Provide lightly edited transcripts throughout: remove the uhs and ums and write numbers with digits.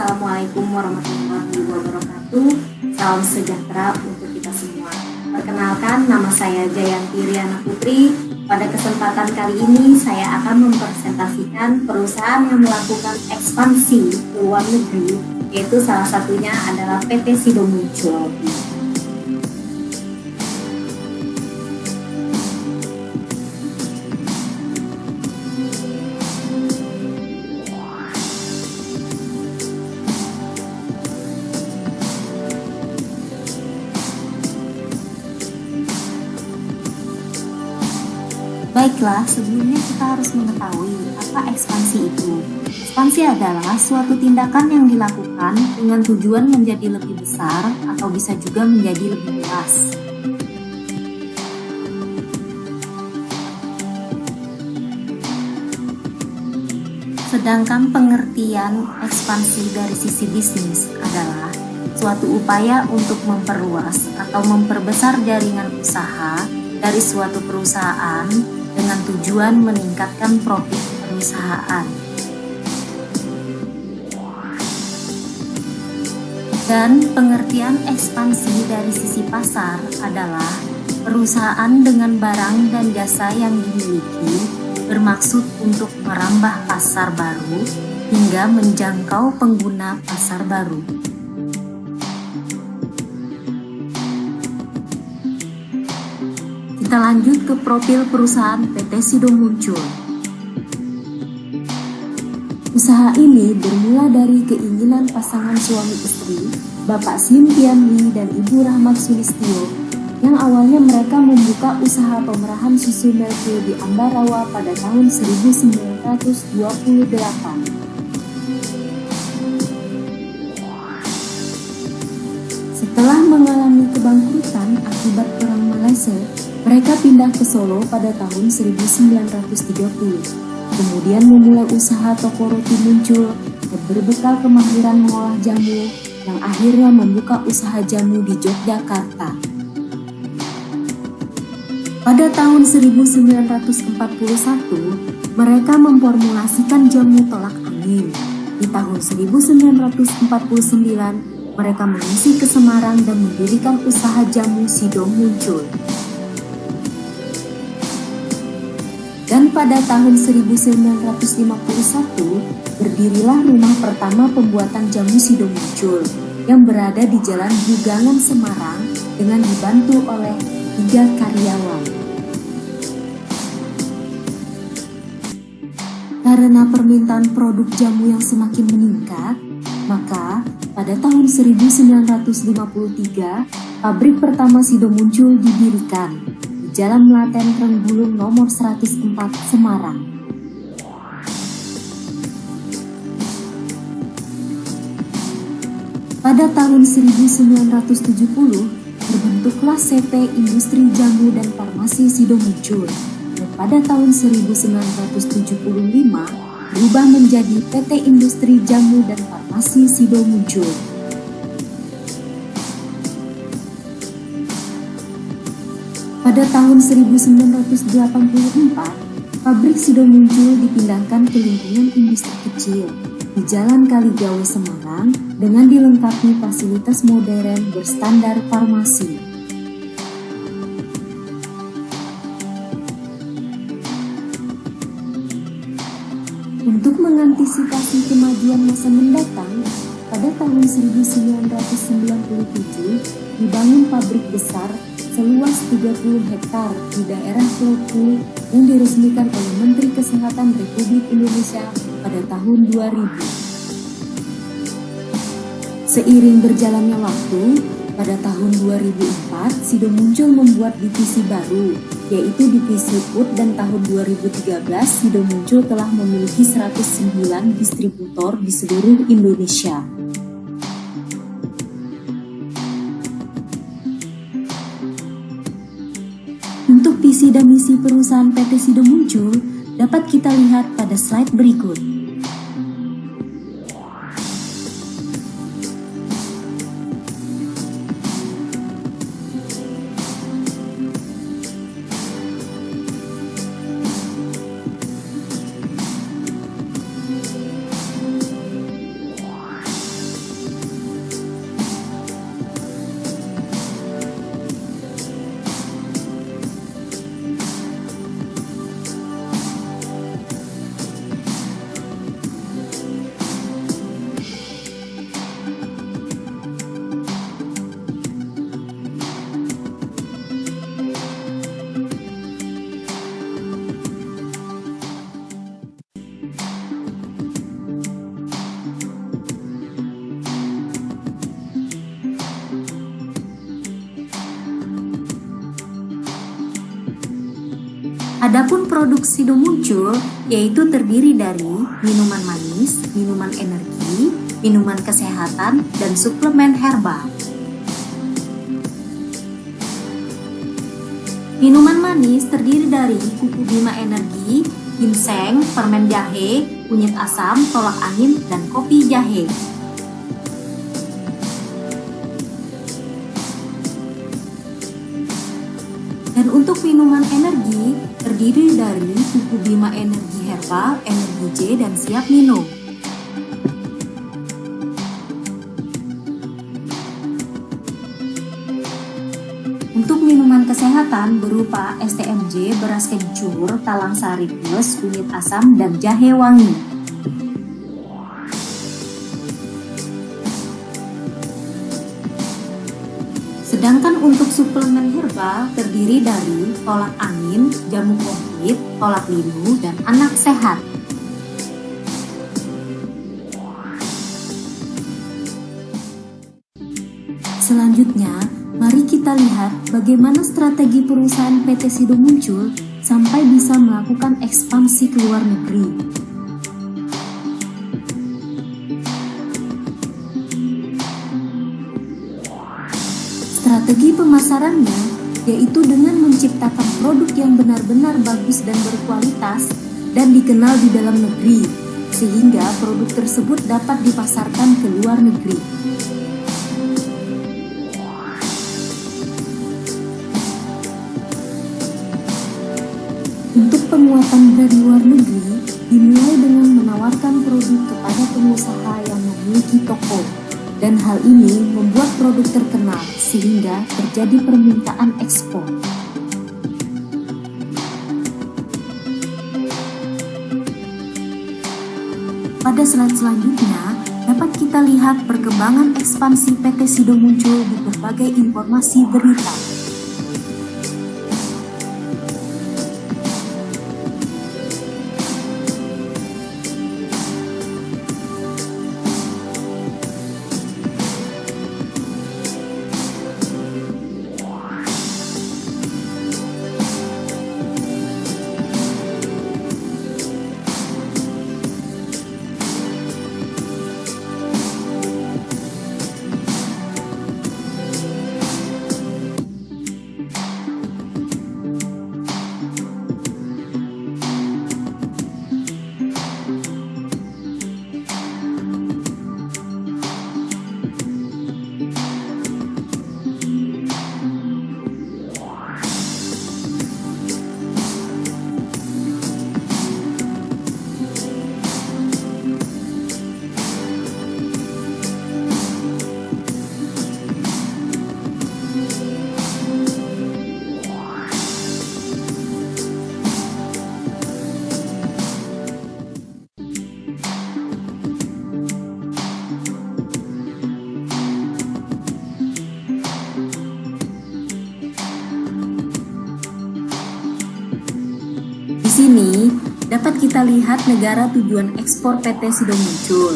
Assalamualaikum warahmatullahi wabarakatuh. Salam sejahtera untuk kita semua. Perkenalkan, nama saya Jayanti Riana Putri. Pada kesempatan kali ini saya akan mempresentasikan perusahaan yang melakukan ekspansi ke luar negeri, yaitu salah satunya adalah PT Sido Muncul. Baiklah, sebelumnya kita harus mengetahui apa ekspansi itu. Ekspansi adalah suatu tindakan yang dilakukan dengan tujuan menjadi lebih besar atau bisa juga menjadi lebih luas. Sedangkan pengertian ekspansi dari sisi bisnis adalah suatu upaya untuk memperluas atau memperbesar jaringan usaha dari suatu perusahaan dengan tujuan meningkatkan profit perusahaan. Dan pengertian ekspansi dari sisi pasar adalah perusahaan dengan barang dan jasa yang dimiliki bermaksud untuk merambah pasar baru hingga menjangkau pengguna pasar baru. Kita lanjut ke profil perusahaan PT Sido Muncul. Usaha ini bermula dari keinginan pasangan suami istri, Bapak Sim Tian Lee dan Ibu Rahmat Sulistyo, yang awalnya mereka membuka usaha pemerahan susu Milky di Ambarawa pada tahun 1928. Setelah mengalami kebangkrutan akibat Perang Malaysia, mereka pindah ke Solo pada tahun 1930, kemudian memulai usaha toko roti Muncul dan berbekal kemahiran mengolah jamu yang akhirnya membuka usaha jamu di Yogyakarta. Pada tahun 1941, mereka memformulasikan jamu tolak angin. Di tahun 1949, mereka mengisi ke Semarang dan mendirikan usaha jamu Sido Muncul. Dan pada tahun 1951, berdirilah rumah pertama pembuatan jamu Sido Muncul yang berada di Jalan Bugangan Semarang dengan dibantu oleh 3 karyawan. Karena permintaan produk jamu yang semakin meningkat, maka pada tahun 1953, pabrik pertama Sido Muncul didirikan di Jalan Melaten Renggulung nomor 104 Semarang. Pada tahun 1970, terbentuklah CP Industri Jamu dan Farmasi Sido Muncul, dan pada tahun 1975 berubah menjadi PT Industri Jamu dan Farmasi Sido Muncul. Pada tahun 1984, pabrik Sido Muncul dipindahkan ke lingkungan industri kecil di Jalan Kaligawe Semarang dengan dilengkapi fasilitas modern berstandar farmasi. Untuk mengantisipasi kemajuan masa mendatang, pada tahun 1997 dibangun pabrik besar seluas 30 hektar di daerah Pulau Puli yang diresmikan oleh Menteri Kesehatan Republik Indonesia pada tahun 2000. Seiring berjalannya waktu, pada tahun 2004 Sido Muncul membuat divisi baru, yaitu divisi food, dan tahun 2013 Sido Muncul telah memiliki 109 distributor di seluruh Indonesia. Untuk visi dan misi perusahaan PT Sido Muncul dapat kita lihat pada slide berikut. Adapun produk Sido Muncul yaitu terdiri dari minuman manis, minuman energi, minuman kesehatan, dan suplemen herbal. Minuman manis terdiri dari kuku bima energi, ginseng, permen jahe, kunyit asam, tolak angin, dan kopi jahe. Dan untuk minuman energi terdiri dari kuku bima energi herbal, energi J, dan siap minum. Untuk minuman kesehatan berupa STMJ, beras kencur, talang sari plus, kunyit asam, dan jahe wangi. Sedangkan untuk suplemen herbal terdiri dari tolak angin, jamu komplit, tolak linu, dan anak sehat. Selanjutnya, mari kita lihat bagaimana strategi perusahaan PT Sido Muncul sampai bisa melakukan ekspansi ke luar negeri. Strategi pemasarannya yaitu dengan menciptakan produk yang benar-benar bagus dan berkualitas dan dikenal di dalam negeri, sehingga produk tersebut dapat dipasarkan ke luar negeri. Untuk penguatan brand luar negeri dimulai dengan menawarkan produk kepada pengusaha yang memiliki toko, dan hal ini membuat produk terkenal sehingga terjadi permintaan ekspor. Pada slide selanjutnya dapat kita lihat perkembangan ekspansi PT Sido Muncul di berbagai informasi berita. Di sini dapat kita lihat negara tujuan ekspor PT Sido Muncul.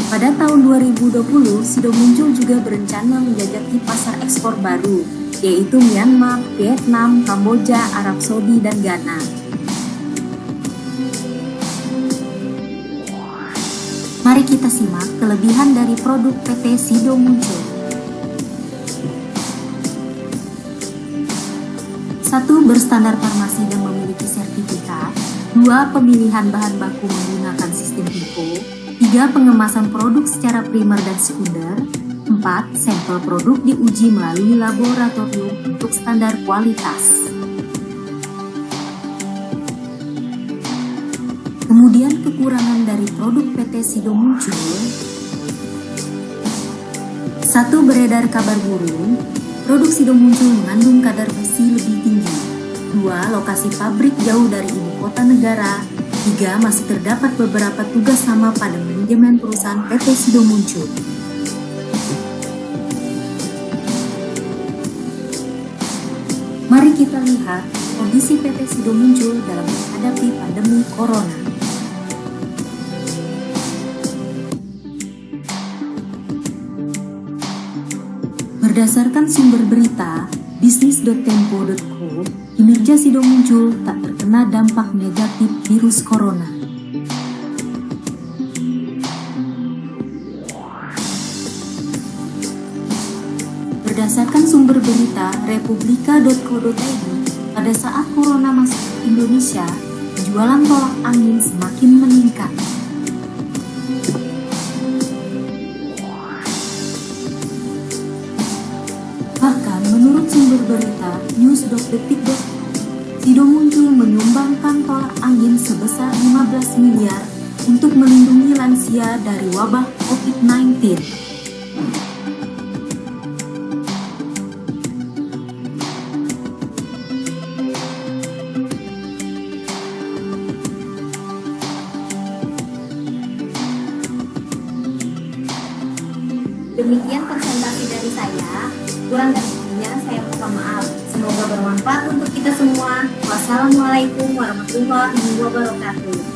Pada tahun 2020, Sido Muncul juga berencana menjajaki pasar ekspor baru, yaitu Myanmar, Vietnam, Kamboja, Arab Saudi, dan Ghana. Mari kita simak kelebihan dari produk PT Sido Muncul. 1. Berstandar farmasi dan memiliki sertifikat. 2. Pemilihan bahan baku menggunakan sistem FIFO. 3. Pengemasan produk secara primer dan sekunder. 4. Sampel produk diuji melalui laboratorium untuk standar kualitas. Kemudian kekurangan dari produk PT Sido Muncul. 1. Beredar kabar burung. Produk Sido Muncul mengandung kadar besi lebih tinggi. 2. Lokasi pabrik jauh dari ibu kota negara. 3. Masih terdapat beberapa tugas sama pada manajemen perusahaan PT Sido Muncul. Mari kita lihat kondisi PT Sido Muncul dalam menghadapi pandemi Corona. Berdasarkan sumber berita, bisnis.tempo.co, kinerja Sido Muncul tak terkena dampak negatif virus corona. Berdasarkan sumber berita republika.co.id, pada saat corona masuk ke Indonesia, penjualan tolak angin semakin meningkat. Bahkan menurut sumber berita news.detik.com, Sido Muncul menyumbangkan tolak angin sebesar 15 miliar untuk melindungi lansia dari wabah COVID-19. Demikian presentasi dari saya. Kurang dan lebihnya saya mohon maaf. Semoga bermanfaat untuk kita semua. Wassalamualaikum warahmatullahi wabarakatuh.